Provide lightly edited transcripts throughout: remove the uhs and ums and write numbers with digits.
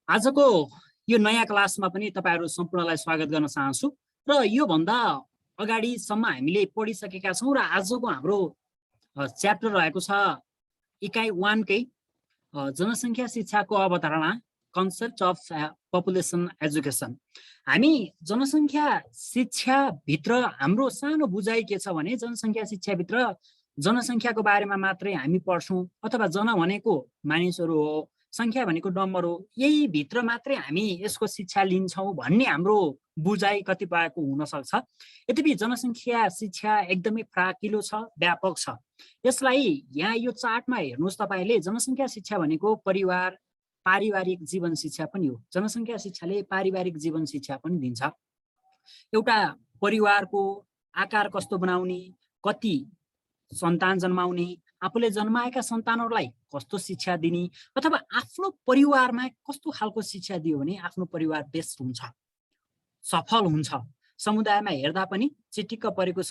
आजको यो नयाँ क्लासमा पनि तपाईहरु सम्पूर्णलाई स्वागत गर्न चाहन्छु र यो भन्दा अगाडिसम्म हामीले पढिसकेका छौं र आजको हाम्रो च्याप्टर रहेको छ इकाइ 1 कै जनसंख्या शिक्षाको अवधारणा कन्सेप्ट अफ पपुलेसन एजुकेसन। हामी जनसंख्या शिक्षा भित्र हाम्रो सानो बुझाइ के छ भने जनसंख्या शिक्षा भित्र जनसंख्याको बारेमा मात्रै हामी पढ्छौं अथवा जन भनेको मानिसहरु हो, संख्या भनेको नम्बर हो, यही भित्र मात्रै हामी यसको शिक्षा लिन्छौं भन्ने हाम्रो बुझाइ कतिपयको हुन सक्छ। यद्यपि जनसंख्या शिक्षा एकदमै फराकिलो छ, व्यापक छ। यसलाई यहाँ यो चार्टमा हेर्नुस् तपाईले जनसंख्या शिक्षा भनेको परिवार पारिवारिक जीवन शिक्षा पनि हो। जनसंख्या शिक्षाले पारिवारिक जीवन शिक्षा पनि दिन्छ। एउटा परिवारको आकार कस्तो बनाउने, कति सन्तान जन्माउने, आफूले जन्माएका सन्तानहरुलाई कस्तो शिक्षा दिने अथवा आफ्नो परिवारमा कस्तो खालको शिक्षा दियो भने आफ्नो परिवार बेस्ट हुन्छ, सफल हुन्छ। समुदायमा हेर्दा पनि चिटिक्क परेको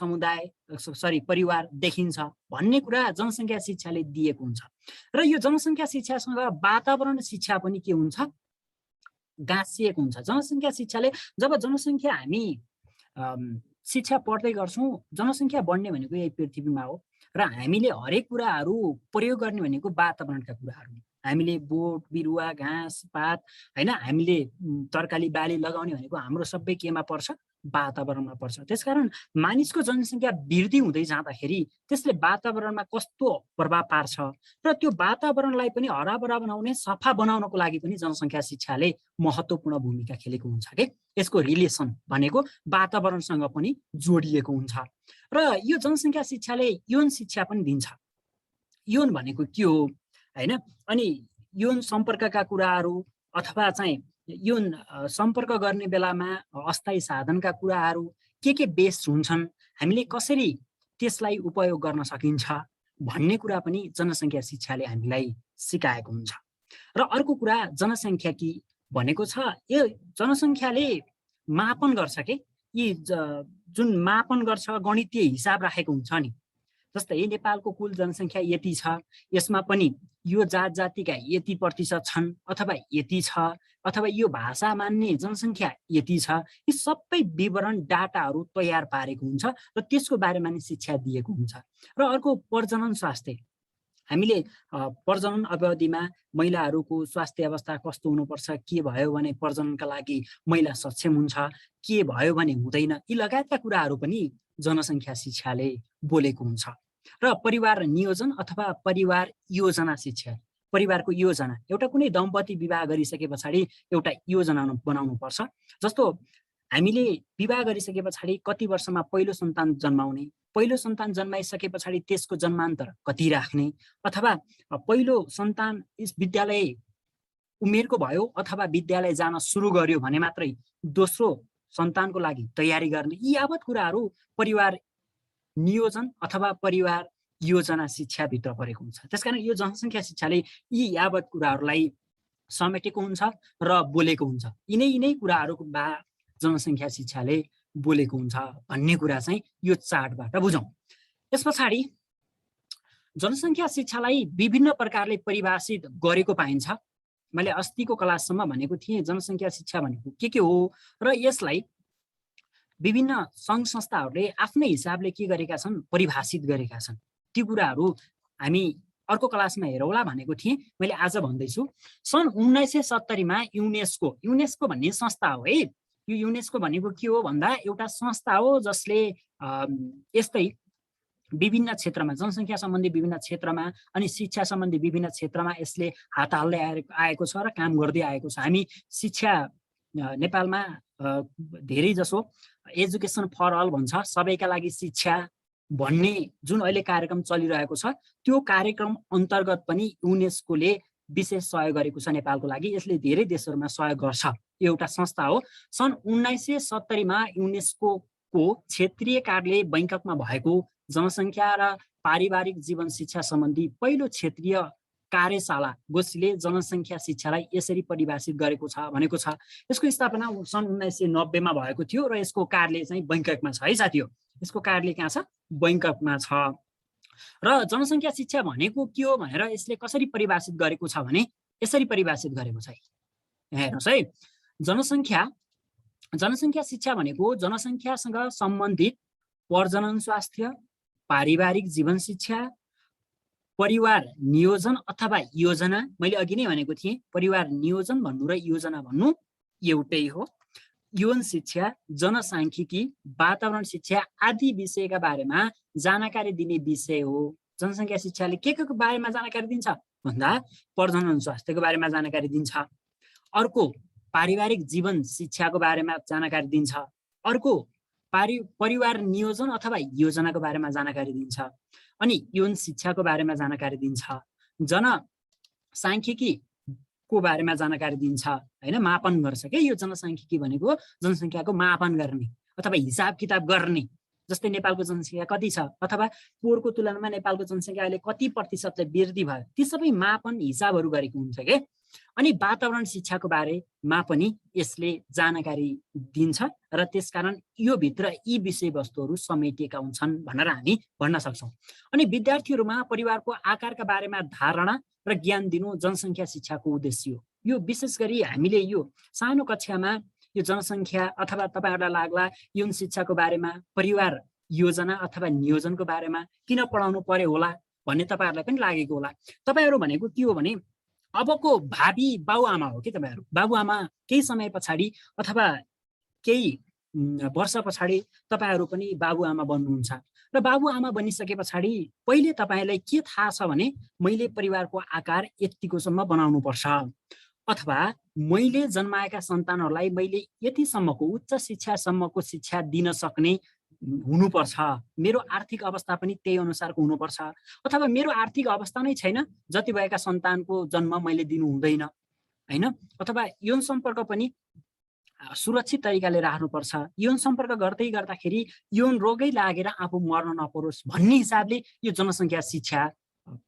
परिवार देखिन्छ भन्ने कुरा जनसंख्या शिक्षाले दिएको हुन्छ। र यो जनसंख्या शिक्षासँग वातावरण शिक्षा पनि के हुन्छ, गाँसिएको हुन्छ। जनसंख्या शिक्षाले जब जनसंख्या हामी शिक्षा पढ्दै गर्छौं, जनसंख्या बढ्ने भनेको यही पृथ्वीमा हो र हामीले हरेक कुराहरु प्रयोग गर्ने भनेको वातावरणका कुराहरु। हामीले बोट बिरुवा घाँस पात हैन, हामीले तरकारी बाली लगाउने भनेको हाम्रो सबै केमा पर्छ, वातावरणमा पर्छ। त्यसकारण मानिसको जनसंख्या वृद्धि हुँदै जाँदाखेरि त्यसले वातावरणमा कस्तो प्रभाव पार्छ र त्यो वातावरणलाई पनि हराभरा बनाउने, सफा बनाउनको लागि पनि जनसंख्या शिक्षाले महत्त्वपूर्ण भूमिका खेलेको हुन्छ के। यसको रिलेसन भनेको वातावरणसँग पनि जोडिएको हुन्छ। र यो जनसंख्या शिक्षाले यौन शिक्षा पनि दिन्छ। यौन भनेको के हो हैन, अनि यौन सम्पर्कका कुराहरु अथवा चाहिँ यौन सम्पर्क गर्ने बेलामा अस्थायी साधनका कुराहरु के बेस हुन्छन्, हामीले कसरी त्यसलाई उपयोग गर्न सकिन्छ भन्ने कुरा पनि जनसंख्या शिक्षाले हामीलाई सिकाएको हुन्छ। र अर्को कुरा जनसंख्याकी भनेको छ, यो जनसंख्याले मापन गर्छ के, यी जुन मापन गर्छ गणितीय हिसाब राखेको हुन्छ नि। जस्तै नेपालको कुल जनसंख्या यति छ, यसमा पनि यो जात जातिका यति प्रतिशत छन् अथवा यति छ, अथवा यो भाषा मान्ने जनसंख्या यति छ, यी सबै विवरण डाटाहरु तयार पारेको हुन्छ र त्यसको बारेमा नि शिक्षा दिएको हुन्छ। र अर्को प्रजनन स्वास्थ्य, हामीले प्रजनन अवधिमा महिलाहरूको स्वास्थ्य अवस्था कस्तो हुनुपर्छ, के भयो भने प्रजननका लागि महिला सक्षम हुन्छ, के भयो भने हुँदैन, यी लगायतका कुराहरु पनि जनसंख्या शिक्षाले बोलेको हुन्छ। र परिवार नियोजन अथवा परिवार योजना शिक्षा, परिवारको योजना, एउटा कुनै दम्पति विवाह गरिसके पछाडि एउटा योजना बनाउनु पर्छ। जस्तो हामीले विवाह गरिसके पछाडि कति वर्षमा पहिलो सन्तान जन्माउने, पहिलो सन्तान जन्माइसके पछाडि त्यसको जन्मान्तर कति राख्ने, अथवा पहिलो सन्तान विद्यालय उमेरको भयो अथवा विद्यालय जान सुरु गर्यो भने मात्रै दोस्रो सन्तानको लागि तयारी गर्ने, यी यावत कुराहरु परिवार नियोजन अथवा परिवार योजना शिक्षा भित्र परेको हुन्छ। त्यसकारण यो जनसंख्या शिक्षाले यी यावत कुराहरुलाई समेटेको हुन्छ र बोलेको हुन्छ। यिनै कुराहरुको जनसंख्या शिक्षाले बोलेको हुन्छ भन्ने कुरा चाहिँ यो चार्टबाट बुझौं। यसपछि जनसंख्या शिक्षालाई विभिन्न प्रकारले परिभाषित गरेको पाइन्छ। मैले अस्तिको क्लाससम्म भनेको थिएँ जनसंख्या शिक्षा भनेको के हो र यसलाई विभिन्न संघ संस्थाहरूले आफ्नै हिसाबले के गरेका छन्, परिभाषित गरेका छन्। ती कुराहरु हामी अर्को क्लासमा हेरौँला भनेको थिएँ, मैले आज भन्दैछु। सन् 1970 मा युनेस्को भन्ने संस्था हो है। यो युनेस्को भनेको के हो भन्दा एउटा संस्था हो जसले यस्तै विभिन्न क्षेत्रमा, जनसंख्या सम्बन्धी विभिन्न क्षेत्रमा अनि शिक्षा सम्बन्धी विभिन्न क्षेत्रमा यसले हात हाल्दै आएको छ र काम गर्दै आएको छ। हामी शिक्षा नेपालमा धेरै जसो एजुकेसन फर अल भन्छ, सबैका लागि शिक्षा भन्ने जुन अहिले कार्यक्रम चलिरहेको छ, त्यो कार्यक्रम अन्तर्गत पनि युनेस्कोले विशेष सहयोग गरेको छ नेपालको लागि। यसले धेरै देशहरुमा सहयोग गर्छ। यो एउटा संस्था हो। सन् 1970 मा युनेस्कोको क्षेत्रीय कार्यालय बैंककमा भएको जनसंख्या र पारिवारिक जीवन शिक्षा सम्बन्धी पहिलो क्षेत्रीय कार्यशाला गोष्ठीले जनसंख्या शिक्षालाई यसरी परिभाषित गरेको छ भनेको छ। यसको स्थापना सन् 1990 मा भएको थियो र यसको कार्यालय चाहिँ बैंककमा छ है साथीहरु। यसको कार्यालय कहाँ छ, बैंककमा छ। र जनसंख्या शिक्षा भनेको के हो भनेर यसले कसरी परिभाषित गरेको छ भने यसरी परिभाषित गरेको छ हेर्नुहोस् है, जनसङ्ख्या शिक्षा भनेको जनसङ्ख्यासँग सम्बन्धित प्रजनन स्वास्थ्य, पारिवारिक जीवन शिक्षा, परिवार नियोजन अथवा योजना, मैले अघि नै भनेको थिएँ परिवार नियोजन भन्नु र योजना भन्नु एउटै हो, यौन शिक्षा, जनसाङ्ख्यिकी, वातावरण शिक्षा आदि विषयका बारेमा जानकारी दिने विषय हो। जनसङ्ख्या शिक्षाले के बारेमा जानकारी दिन्छ भन्दा प्रजनन स्वास्थ्यको बारेमा जानकारी दिन्छ, अर्को पारिवारिक जीवन शिक्षाको बारेमा जानकारी दिन्छ, अर्को परिवार नियोजन अथवा योजनाको बारेमा जानकारी दिन्छ, अनि यौन शिक्षाको बारेमा जानकारी दिन्छ, जनसाङ्ख्यिकी को बारेमा जानकारी दिन्छ हैन, मापन गर्छ के यो जनसाङ्ख्यिकी भनेको जनसङ्ख्याको मापन गर्ने अथवा हिसाब किताब गर्ने, जस्तै नेपालको जनसङ्ख्या कति छ अथवा पोहोरको तुलनामा नेपालको जनसङ्ख्या अहिले कति प्रतिशतले वृद्धि भयो, ती सबै मापन हिसाबहरू गरेको हुन्छ के। अनि वातावरण शिक्षाको बारेमा पनि यसले जानकारी दिन्छ र त्यसकारण यो भित्र यी विषयवस्तुहरू समेटिएका हुन्छन् भनेर हामी भन्न सक्छौँ। अनि विद्यार्थीहरूमा परिवारको आकारका बारेमा धारणा र ज्ञान दिनु जनसङ्ख्या शिक्षाको उद्देश्य हो। यो विशेष गरी हामीले यो सानो कक्षामा यो जनसङ्ख्या अथवा तपाईहरुलाई लाग्ला यौन शिक्षाको बारेमा, परिवार योजना अथवा नियोजनको बारेमा किन पढाउनु पर्यो होला भन्ने तपाईहरुलाई पनि लागेको होला। तपाईहरु भनेको के हो भने अबको भावी बाबुआमा हो कि तपाईहरु। बाबुआमा केही समय पछाडि अथवा केही वर्ष पछाडि तपाईहरु पनि बाबुआमा बन्नुहुन्छ र बाबुआमा बनिसके पछाडि पहिले तपाईलाई के थाहा छ भने मैले परिवारको आकार यतिकोसम्म बनाउनु पर्छ अथवा मैले जन्माएका सन्तानहरूलाई मैले यतिसम्मको उच्च शिक्षासम्मको शिक्षा दिन सक्ने हुनुपर्छ, मेरो आर्थिक अवस्था पनि त्यही अनुसारको हुनुपर्छ, अथवा मेरो आर्थिक अवस्था नै छैन जति भएका सन्तानको जन्म मैले दिनु हुँदैन हैन, अथवा यौन सम्पर्क पनि सुरक्षित तरिकाले राख्नुपर्छ, यौन सम्पर्क गर्दै गर्दाखेरि यौन रोगै लागेर आफू मर्न नपरोस् भन्ने हिसाबले यो जनसङ्ख्या शिक्षा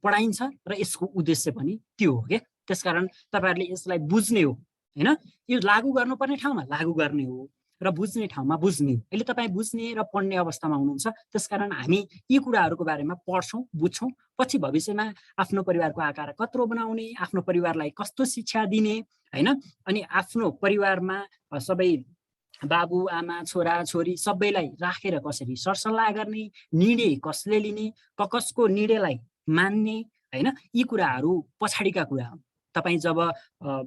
पढाइन्छ र यसको उद्देश्य पनि त्यो हो के। त्यसकारण तपाईहरुले यसलाई बुझ्ने हो हैन, यो लागू गर्नुपर्ने ठाउँमा लागू गर्ने हो र बुझ्ने ठाउँमा बुझ्ने हो। अहिले तपाई बुझ्ने र पढ्ने अवस्थामा हुनुहुन्छ, त्यसकारण हामी यी कुराहरूको बारेमा पढ्छौं, बुझ्छौं, पछि भविष्यमा आफ्नो परिवारको आकार कत्रो बनाउने, आफ्नो परिवारलाई कस्तो शिक्षा दिने हैन, अनि आफ्नो परिवारमा सबै बाबु आमा छोरा छोरी सबैलाई राखेर कसरी सरसल्लाह गर्ने, निर्णय कसले लिने, कसको निर्णयलाई मान्ने हैन, यी कुराहरू पछाडिका कुरा हुन्। तपाई जब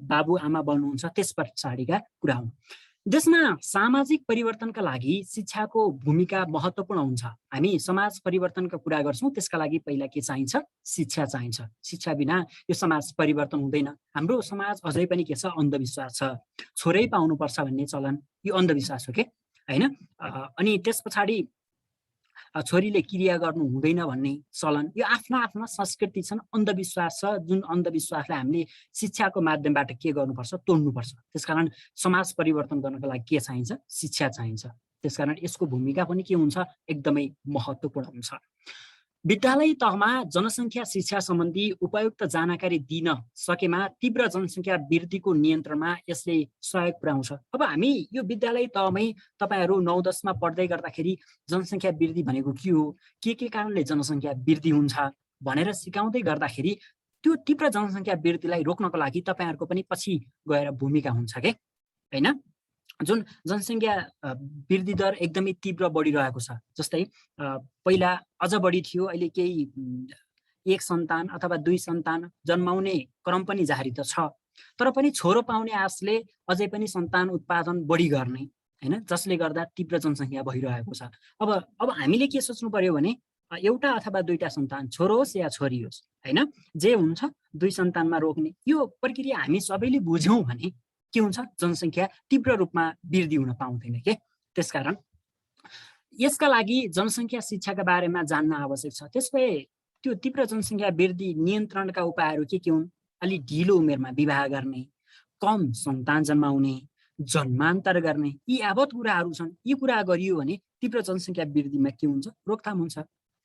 बाबु आमा बन्नुहुन्छ त्यस पछाडिका कुरा हुन्। देशमा सामाजिक परिवर्तनका लागि शिक्षाको भूमिका महत्त्वपूर्ण हुन्छ। हामी समाज परिवर्तनका कुरा गर्छौं, त्यसका लागि पहिला के चाहिन्छ? शिक्षा चाहिन्छ। शिक्षा बिना यो समाज परिवर्तन हुँदैन। हाम्रो समाज अझै पनि के छ? अन्धविश्वास छ। छोरै पाउनुपर्छ भन्ने चलन यो अन्धविश्वास हो के हैन। अनि त्यस पछाडि छोरीले क्रिया गर्नु हुँदैन भन्ने चलन, यो आफ्ना आफ्ना संस्कृति छन्, अन्धविश्वास छ, जुन अन्धविश्वासलाई हामीले शिक्षाको माध्यमबाट के गर्नुपर्छ? तोड्नुपर्छ। त्यसकारण समाज परिवर्तन गर्नको लागि के चाहिन्छ? शिक्षा चाहिन्छ। त्यसकारण यसको भूमिका पनि के हुन्छ? एकदमै महत्त्वपूर्ण हुन्छ। विद्यालय तहमा जनसङ्ख्या शिक्षा सम्बन्धी उपयुक्त जानकारी दिन सकेमा तीव्र जनसङ्ख्या वृद्धिको नियन्त्रणमा यसले सहयोग पुर्याउँछ। अब हामी यो विद्यालय तहमै तपाईहरु 9-10 मा पढ्दै गर्दाखेरि जनसङ्ख्या वृद्धि भनेको के हो, के कारणले जनसङ्ख्या वृद्धि हुन्छ भनेर सिकाउँदै गर्दाखेरि त्यो तीव्र जनसङ्ख्या वृद्धिलाई रोक्नको लागि तपाईहरुको पनि पछि गएर भूमिका हुन्छ के हैन। जुन जनसङ्ख्या वृद्धि दर एकदमै तीव्र बढिरहेको छ, जस्तै पहिला अझ बढी थियो, अहिले केही 1 सन्तान अथवा 2 सन्तान जन्माउने क्रम पनि जारी त छ, तर पनि छोरो पाउने आशले अझै पनि सन्तान उत्पादन बढी गर्ने हैन, जसले गर्दा तीव्र जनसङ्ख्या भइरहेको छ। अब हामीले के सोच्नु पर्यो भने एउटा अथवा 2टा सन्तान, छोरो होस् या छोरी होस् हैन, जे हुन्छ 2 सन्तानमा रोक्ने यो प्रक्रिया हामी सबैले बुझ्यौं भने के हुन्छ? जनसङ्ख्या तीव्र रूपमा वृद्धि हुन पाउँदैन के। त्यसकारण यसका लागि जनसङ्ख्या शिक्षाका बारेमा जान्न आवश्यक छ। त्यसपछि त्यो तीव्र जनसङ्ख्या वृद्धि नियन्त्रणका उपायहरू के हुन्? अलि ढिलो उमेरमा विवाह गर्ने, कम सन्तान जन्माउने, जन्मान्तर गर्ने, यी यावत कुराहरू छन्। यी कुरा गरियो भने तीव्र जनसङ्ख्या वृद्धिमा के हुन्छ? रोकथाम हुन्छ।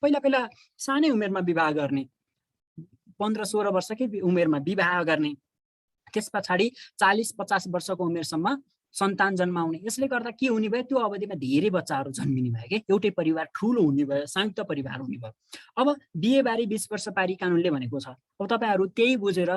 पहिला सानै उमेरमा विवाह गर्ने, 15-16 वर्षकै उमेरमा विवाह गर्ने, त्यस पछाडि 40-50 वर्षको उमेरसम्म सन्तान जन्माउने, यसले गर्दा के हुने भयो? त्यो अवधिमा धेरै बच्चाहरू जन्मिने भयो के, एउटै परिवार ठुलो हुने भयो, संयुक्त परिवार हुने भयो। अब बिहेबारी 20 वर्ष पारी कानुनले भनेको छ। अब तपाईहरु त्यही बुझेर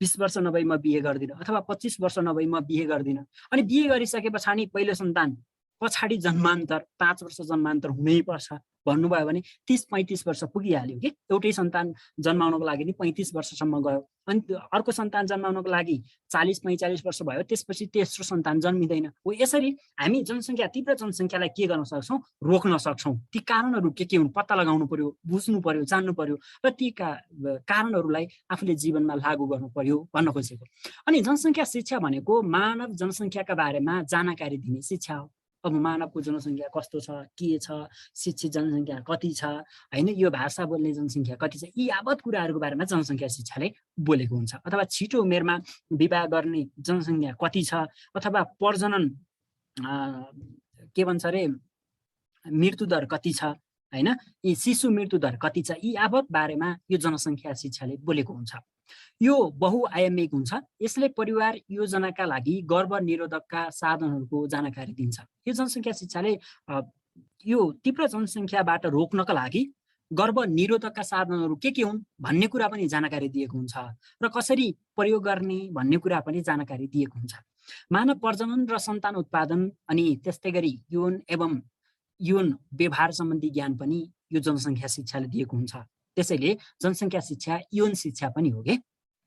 20 वर्ष नभई म बिहे गर्दिनँ अथवा 25 वर्ष नभई म बिहे गर्दिनँ। अनि बिहे गरिसके पछाडि पहिलो सन्तान पछाडि जन्मान्तर 5 वर्ष जन्मान्तर हुनैपर्छ भन्नुभयो भने 30-35 वर्ष पुगिहाल्यो कि एउटै सन्तान जन्माउनको लागि नि 35 वर्षसम्म गयो। अनि अर्को सन्तान जन्माउनको लागि 40-45 वर्ष भयो, त्यसपछि तेस्रो सन्तान जन्मिँदैन। हो यसरी हामी जनसङ्ख्या तीव्र जनसङ्ख्यालाई के गर्न सक्छौँ? रोक्न सक्छौँ। ती कारणहरू के हुन् पत्ता लगाउनु पर्यो, बुझ्नु पर्यो, जान्नु पर्यो र ती कारणहरूलाई आफूले जीवनमा लागू गर्नु पर्यो भन्न खोजेको। अनि जनसङ्ख्या शिक्षा भनेको मानव जनसङ्ख्याका बारेमा जानकारी दिने शिक्षा हो। अब मानवको जनसङ्ख्या कस्तो छ, के छ, शिक्षित जनसङ्ख्या कति छ, होइन, यो भाषा बोल्ने जनसङ्ख्या कति छ, यी यावत कुराहरूको बारेमा जनसङ्ख्या शिक्षाले बोलेको हुन्छ। अथवा छिटो उमेरमा विवाह गर्ने जनसङ्ख्या कति छ, अथवा प्रजनन के भन्छ अरे मृत्युदर कति छ, होइन, यी शिशु मृत्युदर कति छ, यी यावत बारेमा यो जनसङ्ख्या शिक्षाले बोलेको हुन्छ। यो बहुआयामिक हुन्छ। यसले परिवार योजनाका लागि गर्भनिरोधकका साधनहरूको जानकारी दिन्छ। यो जनसङ्ख्या शिक्षाले यो तीव्र जनसङ्ख्याबाट रोक्नका लागि गर्भनिरोधकका साधनहरू के हुन् भन्ने कुरा पनि जानकारी दिएको हुन्छ र कसरी प्रयोग गर्ने भन्ने कुरा पनि जानकारी दिएको हुन्छ। मानव प्रजनन र सन्तान उत्पादन अनि त्यस्तै गरी यौन एवं यौन व्यवहार सम्बन्धी ज्ञान पनि यो जनसङ्ख्या शिक्षाले दिएको हुन्छ। त्यसैले जनसङ्ख्या शिक्षा यौन शिक्षा पनि हो कि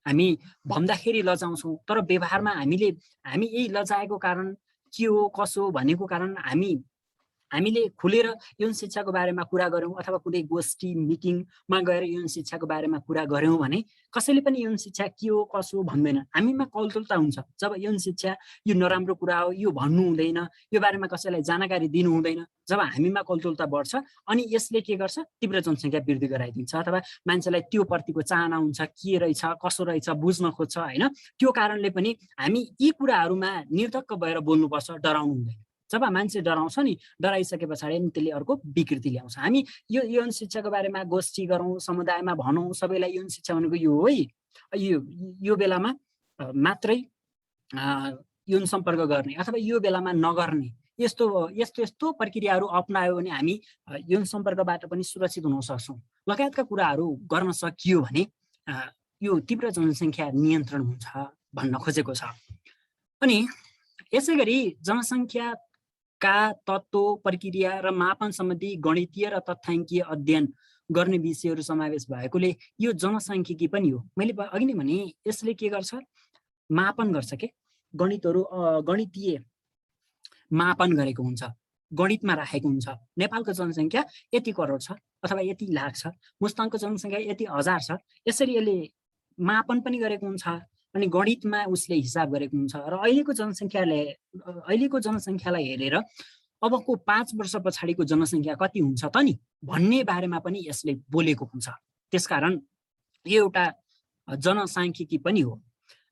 हामी भन्दाखेरि लजाउँछौँ तर व्यवहारमा हामी यही लजाएको कारण के हो कसो भनेको कारण हामीले खुलेर यौन शिक्षाको बारेमा कुरा गऱ्यौँ अथवा कुनै गोष्ठी मिटिङमा गएर यौन शिक्षाको बारेमा कुरा गऱ्यौँ भने कसैले पनि यौन शिक्षा के हो कसो भन्दैन। हामीमा कौतुकता हुन्छ जब यौन शिक्षा यो नराम्रो कुरा हो यो भन्नु हुँदैन, यो बारेमा कसैलाई जानकारी दिनु हुँदैन। जब हामीमा कौतुकता बढ्छ अनि यसले के गर्छ तीव्र जनसङ्ख्या वृद्धि गराइदिन्छ अथवा मान्छेलाई त्यो प्रतिको चाहना हुन्छ के रहेछ कसो रहेछ बुझ्न खोज्छ, होइन। त्यो कारणले पनि हामी यी कुराहरूमा निर्धक्क भएर बोल्नुपर्छ, डराउनु हुँदैन। जब मान्छे डराउँछ नि, डराइसके पछाडि त्यसले अर्को विकृति ल्याउँछ। हामी यो यौन शिक्षाको बारेमा गोष्ठी गरौँ, समुदायमा भनौँ सबैलाई यौन शिक्षा भनेको यो हो है, यो बेलामा मात्रै यौन सम्पर्क गर्ने अथवा यो बेलामा नगर्ने यस्तो प्रक्रियाहरू अपनायो भने हामी यौन सम्पर्कबाट पनि सुरक्षित हुन सक्छौँ लगायतका कुराहरू गर्न सकियो भने यो तीव्र जनसङ्ख्या नियन्त्रण हुन्छ भन्न खोजेको छ। अनि यसै गरी जनसङ्ख्याका तत्त्व प्रक्रिया र मापन सम्बन्धी गणितीय र तथ्याङ्कीय अध्ययन गर्ने विषयहरू समावेश भएकोले यो जनसाङ्ख्यिकी पनि हो। मैले अघि नै भने यसले के गर्छ मापन गर्छ के गणितीय मापन गरेको हुन्छ, गणितमा राखेको हुन्छ। नेपालको जनसङ्ख्या यति करोड छ अथवा यति लाख छ, मुस्ताङको जनसङ्ख्या यति हजार छ, यसरी यसले मापन पनि गरेको हुन्छ अनि गणितमा उसले हिसाब गरेको हुन्छ। र अहिलेको जनसङ्ख्यालाई हेरेर अबको 5 वर्ष पछाडिको जनसङ्ख्या कति हुन्छ त नि भन्ने बारेमा पनि यसले बोलेको हुन्छ। त्यसकारण यो एउटा जनसाङ्ख्यिकी पनि हो।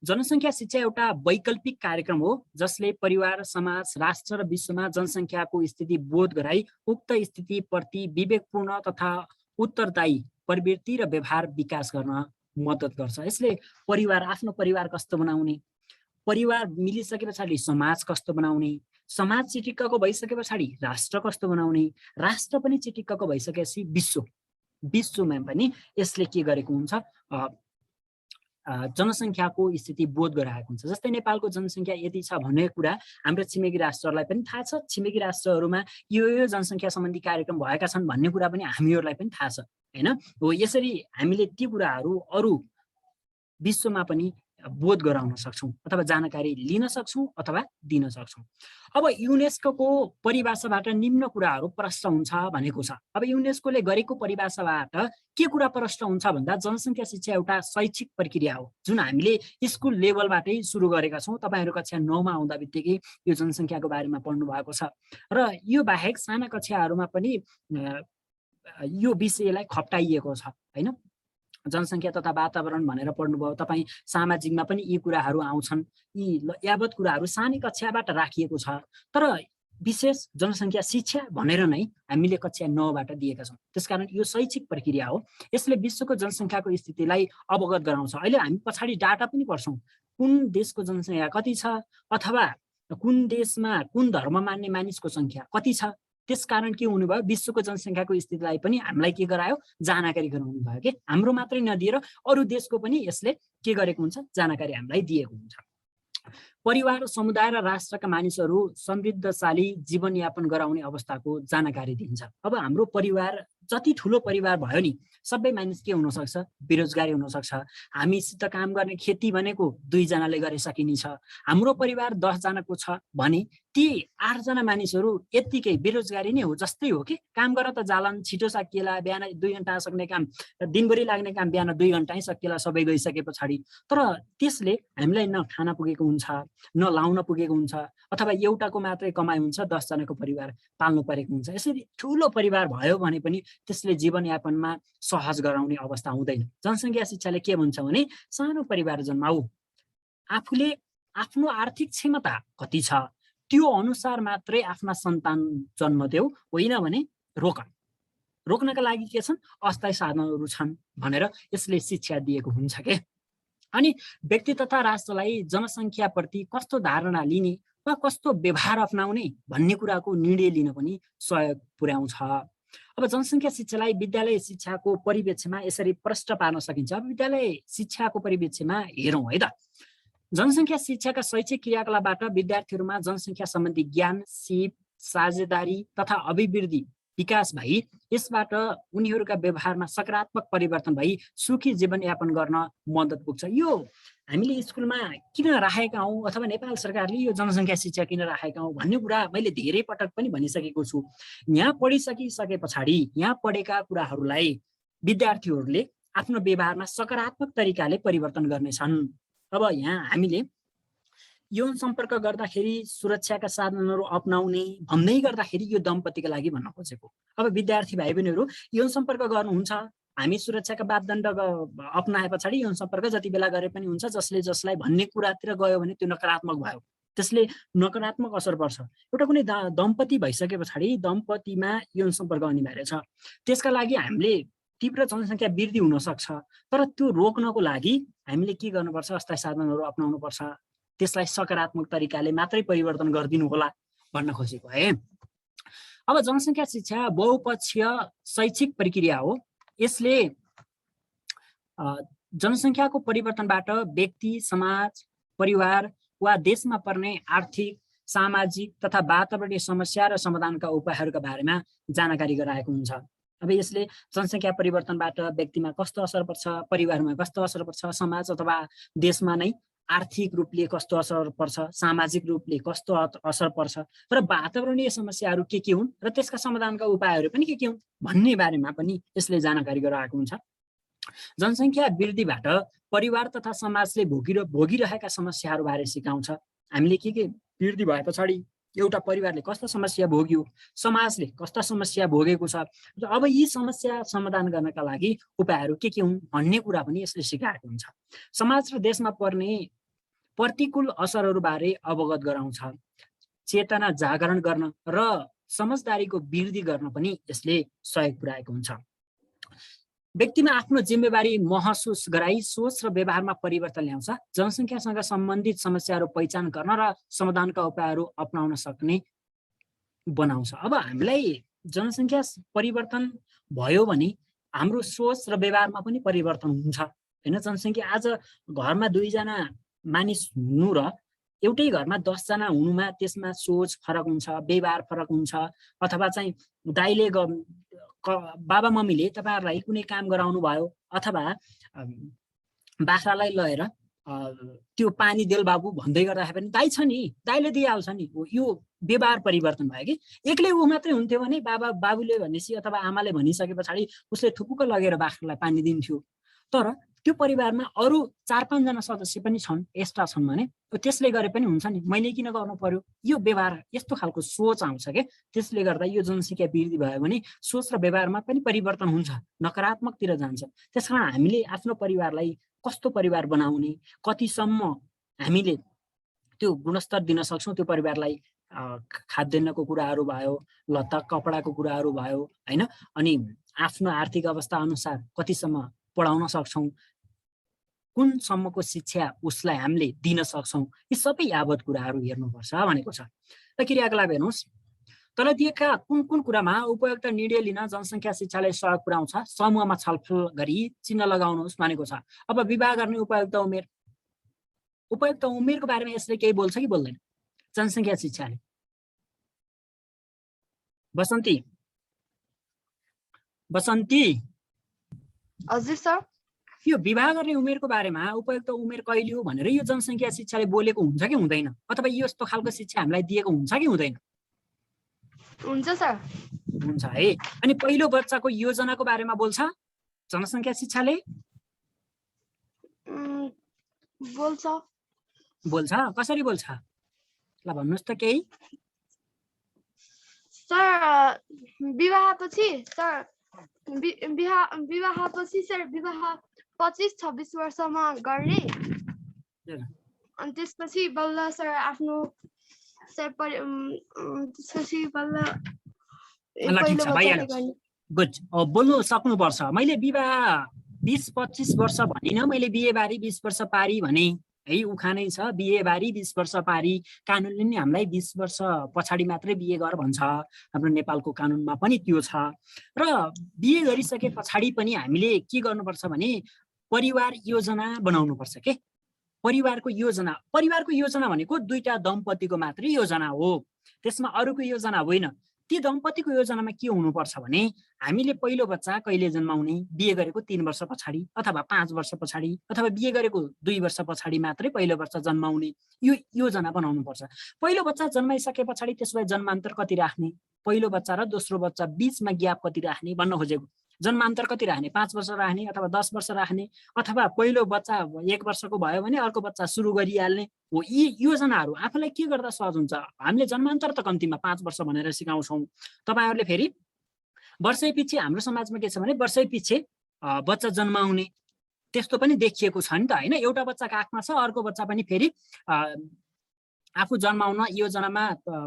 जनसङ्ख्या शिक्षा एउटा वैकल्पिक कार्यक्रम हो जसले परिवार, समाज, राष्ट्र र विश्वमा जनसङ्ख्याको स्थिति बोध गराई उक्त स्थितिप्रति विवेकपूर्ण तथा उत्तरदायी प्रवृत्ति र व्यवहार विकास गर्न मद्दत गर्छ। यसले आफ्नो परिवार कस्तो बनाउने, परिवार मिलिसके पछाडि समाज कस्तो बनाउने, समाज चिटिक्कको भइसके पछाडि राष्ट्र कस्तो बनाउने, राष्ट्र पनि चिटिक्कको भइसकेपछि विश्वमा पनि यसले के गरेको हुन्छ जनसङ्ख्याको स्थिति बोध गराएको हुन्छ। जस्तै नेपालको जनसङ्ख्या यति छ भन्ने कुरा हाम्रो छिमेकी राष्ट्रहरूलाई पनि थाहा छ, छिमेकी राष्ट्रहरूमा यो जनसङ्ख्या सम्बन्धी कार्यक्रम भएका छन् भन्ने कुरा पनि हामीहरूलाई पनि थाहा छ, होइन। हो यसरी हामीले ती कुराहरू अरू विश्वमा पनि बोध गराउन सक्छौँ अथवा जानकारी लिन सक्छौँ अथवा दिन सक्छौँ। अब युनेस्को परिभाषाबाट निम्न कुराहरू प्रष्ट हुन्छ भनेको छ। अब युनेस्कोले गरेको परिभाषाबाट के कुरा प्रष्ट हुन्छ भन्दा जनसङ्ख्या शिक्षा एउटा शैक्षिक प्रक्रिया हो जुन हामीले स्कुल लेभलबाटै सुरु गरेका छौँ। तपाईँहरू कक्षा 9मा आउँदा बित्तिकै यो जनसङ्ख्याको बारेमा पढ्नु भएको छ र यो बाहेक साना कक्षाहरूमा पनि यो विषयलाई खप्टाइएको छ, होइन। जनसङ्ख्या तथा वातावरण भनेर पढ्नुभयो तपाईँ, सामाजिकमा पनि यी कुराहरू आउँछन्। यी यावत कुराहरू सानै कक्षाबाट राखिएको छ तर विशेष जनसङ्ख्या शिक्षा भनेर नै हामीले कक्षा 9बाट दिएका छौँ। त्यसकारण यो शैक्षिक प्रक्रिया हो। यसले विश्वको जनसङ्ख्याको स्थितिलाई अवगत गराउँछ। अहिले हामी पछाडि डाटा पनि पढ्छौँ, कुन देशको जनसङ्ख्या कति छ अथवा कुन देशमा कुन धर्म मान्ने मानिसको सङ्ख्या कति छ, त्यसकारण के हुनुभयो, विश्वको जनसङ्ख्याको स्थितिलाई पनि हामीलाई के गरायो, जानकारी गराउनु भयो के। हाम्रो मात्रै नदिएर अरू देशको पनि यसले के गरेको हुन्छ, जानकारी हामीलाई दिएको हुन्छ। परिवार, समुदाय र राष्ट्रका मानिसहरू समृद्धशाली जीवनयापन गराउने अवस्थाको जानकारी दिन्छ। अब हाम्रो परिवार जति ठुलो परिवार भयो नि, सबै मानिस के हुनसक्छ, बेरोजगारी हुनसक्छ। हामीसित काम गर्ने खेती भनेको 2 जनाले गरे सकिने छ। हाम्रो परिवार 10 जनाको छ भने ती 8 जना मानिसहरू यत्तिकै बेरोजगारी नै हो जस्तै हो कि। काम गर त जालान्, छिटो सकिएला, बिहान 2 घण्टा सक्ने काम, दिनभरि लाग्ने काम बिहान 2 घण्टै सकिएला सबै गइसके पछाडि। तर त्यसले हामीलाई न खाना पुगेको हुन्छ, न लाउन पुगेको हुन्छ, अथवा एउटाको मात्रै कमाइ हुन्छ, 10 जनाको परिवार पाल्नु परेको हुन्छ। यसरी ठुलो परिवार भयो भने पनि त्यसले जीवनयापनमा सहज गराउने अवस्था हुँदैन। जनसङ्ख्या शिक्षाले के भन्छ भने सानो परिवार जन्माऊ, आफूले आफ्नो आर्थिक क्षमता कति छ त्यो अनुसार मात्रै आफ्ना सन्तान जन्म देऊ, होइन भने रोक। रोक्नका लागि के छन्, अस्थायी साधनहरू छन् भनेर यसले शिक्षा दिएको हुन्छ के। अनि व्यक्ति तथा राष्ट्रलाई जनसङ्ख्याप्रति कस्तो धारणा लिने वा कस्तो व्यवहार अपनाउने भन्ने कुराको निर्णय लिन पनि सहयोग पुर्याउँछ। अब जनसङ्ख्या शिक्षालाई विद्यालय शिक्षाको परिप्रेक्ष्यमा यसरी प्रष्ट पार्न सकिन्छ। अब विद्यालय शिक्षाको परिप्रेक्ष्यमा हेरौँ है त। जनसङ्ख्या शिक्षाका शैक्षिक क्रियाकलापबाट विद्यार्थीहरूमा जनसङ्ख्या सम्बन्धी ज्ञान, सिप, साझेदारी तथा अभिवृद्धि विकास भई यसबाट उनीहरूका व्यवहारमा सकारात्मक परिवर्तन भई सुखी जीवनयापन गर्न मद्दत पुग्छ। यो हामीले स्कुलमा किन राखेका हौँ अथवा नेपाल सरकारले यो जनसङ्ख्या शिक्षा किन राखेका हौँ भन्ने कुरा मैले धेरै पटक पनि भनिसकेको छु। यहाँ पढिसकिसके पछाडि यहाँ पढेका कुराहरूलाई विद्यार्थीहरूले आफ्नो व्यवहारमा सकारात्मक तरिकाले परिवर्तन गर्नेछन्। अब यहाँ हामीले यौन सम्पर्क गर्दाखेरि सुरक्षाका साधनहरू अपनाउने भन्दै गर्दाखेरि यो दम्पतिका लागि भन्न खोजेको। अब विद्यार्थी भाइ बहिनीहरू यौन सम्पर्क गर्नुहुन्छ, हामी सुरक्षाका मापदण्ड अपनाए पछाडि यौन सम्पर्क जति बेला गरे पनि हुन्छ, जसले जसलाई भन्ने कुरातिर गयो भने त्यो नकारात्मक भयो, त्यसले नकारात्मक असर पर्छ। एउटा कुनै दम्पति भइसके पछाडि दम्पतिमा यौन सम्पर्क अनिवार्य छ। त्यसका लागि हामीले तीव्र जनसङ्ख्या वृद्धि हुन सक्छ, तर त्यो रोक्नको लागि हामीले के गर्नुपर्छ, अस्थायी साधनहरू अपनाउनु पर्छ। त्यसलाई सकारात्मक तरिकाले मात्रै परिवर्तन गरिदिनु होला भन्न खोजेको है। अब जनसङ्ख्या शिक्षा बहुपक्षीय शैक्षिक प्रक्रिया हो। यसले जनसङ्ख्याको परिवर्तनबाट व्यक्ति, समाज, परिवार वा देशमा पर्ने आर्थिक, सामाजिक तथा वातावरणीय समस्या र समाधानका उपायहरूका बारेमा जानकारी गराएको हुन्छ। अब यसले जनसङ्ख्या परिवर्तनबाट व्यक्तिमा कस्तो असर पर्छ, परिवारमा कस्तो असर पर्छ, समाज अथवा देशमा नै आर्थिक रूपले कस्तो असर पर्छ, सामाजिक रूपले कस्तो असर पर्छ र वातावरणीय समस्याहरू के हुन् र त्यसका समाधानका उपायहरू पनि के हुन् भन्ने बारेमा पनि यसले जानकारी गराएको हुन्छ। जनसङ्ख्या वृद्धिबाट परिवार तथा समाजले भोगिरहेका समस्याहरूबारे सिकाउँछ। हामीले के वृद्धि भए पछाडि एउटा परिवारले कस्ता समस्या भोग्यो, समाजले कस्ता समस्या भोगेको छ र अब यी समस्या समाधान गर्नका लागि उपायहरू के हुन् भन्ने कुरा पनि यसले सिकाएको हुन्छ। समाज र देशमा पर्ने प्रतिकूल असरहरूबारे अवगत गराउँछ। चेतना जागरण गर्न र समझदारीको वृद्धि गर्न पनि यसले सहयोग पुर्याएको हुन्छ। व्यक्तिमा आफ्नो जिम्मेवारी महसुस गराई सोच र व्यवहारमा परिवर्तन ल्याउँछ। जनसङ्ख्यासँग सम्बन्धित समस्याहरू पहिचान गर्न र समाधानका उपायहरू अपनाउन सक्ने बनाउँछ। अब हामीलाई जनसङ्ख्या परिवर्तन भयो भने हाम्रो सोच र व्यवहारमा पनि परिवर्तन हुन्छ हैन। जनसङ्ख्या आज घरमा 2 जना मानिस हुनु र एउटै घरमा 10 जना हुनुमा त्यसमा सोच फरक हुन्छ, व्यवहार फरक हुन्छ। अथवा चाहिँ दाइले बाबा मम्मीले तपाईहरुलाई कुनै काम गराउनु भयो अथवा बाख्रालाई लगेर त्यो पानी देल बाबु भन्दै गर्दाखेरि पनि दाइ छ नि, दाइले दिइहाल्छ नि, यो व्यवहार परिवर्तन भयो कि। एक्लै ऊ मात्रै हुन्थ्यो भने बाबुले भनेपछि अथवा आमाले भनिसके पछाडि उसले थुपुक्क लगेर बाख्रालाई पानी दिन्थ्यो। तर त्यो परिवारमा अरू 4-5 जना सदस्य पनि छन्, एक्स्ट्रा छन् भने त्यसले गरे पनि हुन्छ नि, मैले किन गर्नु पर्यो। यो व्यवहार यस्तो खालको सोच आउँछ के। त्यसले गर्दा यो जनसङ्ख्या वृद्धि भयो भने सोच र व्यवहारमा पनि परिवर्तन हुन्छ, नकारात्मकतिर जान्छ। त्यसकारण हामीले आफ्नो परिवारलाई कस्तो परिवार बनाउने, कतिसम्म हामीले त्यो गुणस्तर दिन सक्छौँ, त्यो परिवारलाई खाद्यान्नको कुराहरू भयो, लत्ता कपडाको कुराहरू भयो हैन, अनि आफ्नो आर्थिक अवस्था अनुसार कतिसम्म पढाउन सक्छौँ, कुन सम्मको शिक्षा उसलाई हामीले दिन सक्छौँ, यी सबै यावत कुराहरू हेर्नुपर्छ भनेको छ। र क्रियाकलाप हेर्नुहोस्, तल दिएका कुन कुन कुरामा उपयुक्त निर्णय लिन जनसङ्ख्या शिक्षाले सहयोग पुर्याउँछ समूहमा छलफल गरी चिन्ह लगाउनुहोस् भनेको छ। अब विवाह गर्ने उपयुक्त उमेरको बारेमा यसले केही बोल्छ कि बोल्दैन जनसङ्ख्या शिक्षाले? बसन्ती हजुर सर। यो विवाह गर्ने उमेरको बारेमा उपयुक्त उमेर कहिले हो भनेर यो जनसङ्ख्या शिक्षाले बोलेको हुन्छ कि हुँदैन, अथवा यो यस्तो खालको शिक्षा हामीलाई दिएको हुन्छ कि हुँदैन? हुन्छ सर। हुन्छ है। अनि पहिलो बच्चाको योजनाको बारेमा बोल्छ जनसङ्ख्या शिक्षाले? बोल्छ। कसरी बोल्छ ल भन्नुहोस् त केही? सर विवाहपछि सर विवाह 25-26 वर्षमा गर्ने, अनि त्यसपछि बल्ल सर आफ्नो त्यसपछि बल्ल गुड। बोल्नु सक्नुपर्छ। मैले विवाह 20-25 वर्ष भनिनँ, मैले बिहे बारी 20 वर्ष पारी भने है। उखानै छ बिहे बारी 20 वर्ष पारी। कानुनले नि हामीलाई 20 वर्ष पछाडि मात्रै बिहे गर भन्छ। हाम्रो नेपालको कानुनमा पनि त्यो छ। र बिहे गरिसके पछाडि पनि हामीले के गर्नुपर्छ भने परिवार योजना बनाउनुपर्छ के। परिवारको योजना भनेको दुईटा दम्पतिको मात्रै योजना हो, त्यसमा अरूको योजना होइन। ती दम्पतिको योजनामा के हुनुपर्छ भने हामीले पहिलो बच्चा कहिले जन्माउने, बिहे गरेको 3 वर्ष पछाडि अथवा 5 वर्ष पछाडि अथवा बिहे गरेको 2 वर्ष पछाडि मात्रै पहिलो बच्चा जन्माउने, यो योजना बनाउनुपर्छ। पहिलो बच्चा जन्माइसके पछाडि त्यसलाई जन्मान्तर कति राख्ने, पहिलो बच्चा र दोस्रो बच्चा बीचमा ग्याप कति राख्ने भन्न खोजेको। जन्मान्तर कति राख्ने, 5 वर्ष राख्ने अथवा 10 वर्ष राख्ने, अथवा पहिलो बच्चा 1 वर्षको भयो भने अर्को बच्चा सुरु गरिहाल्ने हो। यी योजनाहरू आफूलाई के गर्दा सहज हुन्छ? हामीले जन्मान्तर त कम्तीमा 5 वर्ष भनेर सिकाउँछौँ। तपाईहरुले फेरि वर्षै पछि हाम्रो समाजमा के छ भने वर्षै पछि बच्चा जन्माउने त्यस्तो पनि देखिएको छ नि त हैन। एउटा बच्चाको आँखमा छ, अर्को बच्चा पनि फेरि आफू जन्माउन योजनामा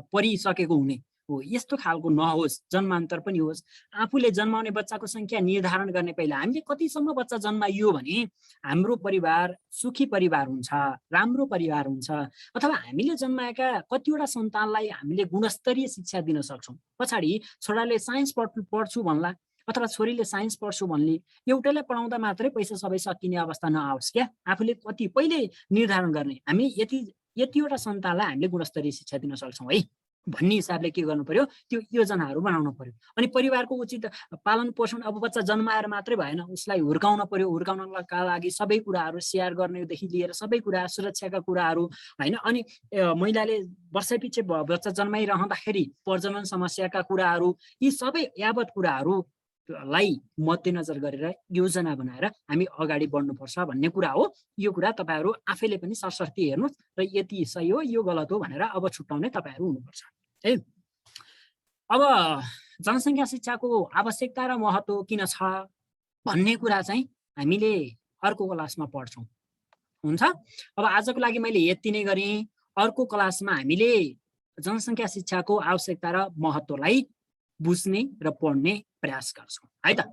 परिसकेको हुने हो। यस्तो खालको नहोस्, जन्मान्तर पनि होस्। आफूले जन्माउने बच्चाको संख्या निर्धारण गर्ने पहिला हामीले कतिसम्म बच्चा जन्माइयो भने हाम्रो परिवार सुखी परिवार हुन्छ, राम्रो परिवार हुन्छ, अथवा हामीले जन्माएका कतिवटा सन्तानलाई हामीले गुणस्तरीय शिक्षा दिन सक्छौँ। पछाडि छोराले साइन्स पढ्छु भन्ला अथवा छोरीले साइन्स पढ्छु भन्ने, एउटैलाई पढाउँदा मात्रै पैसा सबै सकिने अवस्था नआओस् क्या। आफूले कति पहिले निर्धारण गर्ने, हामी यतिवटा सन्तानलाई हामीले गुणस्तरीय शिक्षा दिन सक्छौँ है भन्ने हिसाबले के गर्नु पर्यो, त्यो योजनाहरू बनाउनु पर्यो। अनि परिवारको उचित पालन पोषण, अब बच्चा जन्माएर मात्रै भएन, उसलाई हुर्काउन पर्यो। हुर्काउनका लागि सबै कुराहरू सेयर गर्नेदेखि लिएर सबै कुरा, सुरक्षाका कुराहरू हैन। अनि महिलाले वर्षैपछि बच्चा जन्माइरहँदाखेरि प्रजनन समस्याका कुराहरू, यी सबै यावत कुराहरूलाई मध्यनजर गरेर योजना बनाएर हामी अगाडि बढ्नुपर्छ भन्ने कुरा हो। यो कुरा तपाईहरु आफैले पनि सरसर्ती हेर्नुस् र यति सही हो यो गलत हो भनेर अब छुट्याउने तपाईहरु हुनुपर्छ है। अब जनसङ्ख्या शिक्षाको आवश्यकता र महत्त्व किन छ भन्ने कुरा चाहिँ हामीले अर्को क्लासमा पढ्छौँ, हुन्छ। अब आजको लागि मैले यति नै गरेँ। अर्को क्लासमा हामीले जनसङ्ख्या शिक्षाको आवश्यकता र महत्त्वलाई बुझ्ने र पढ्ने प्रयास गर्छौँ है त।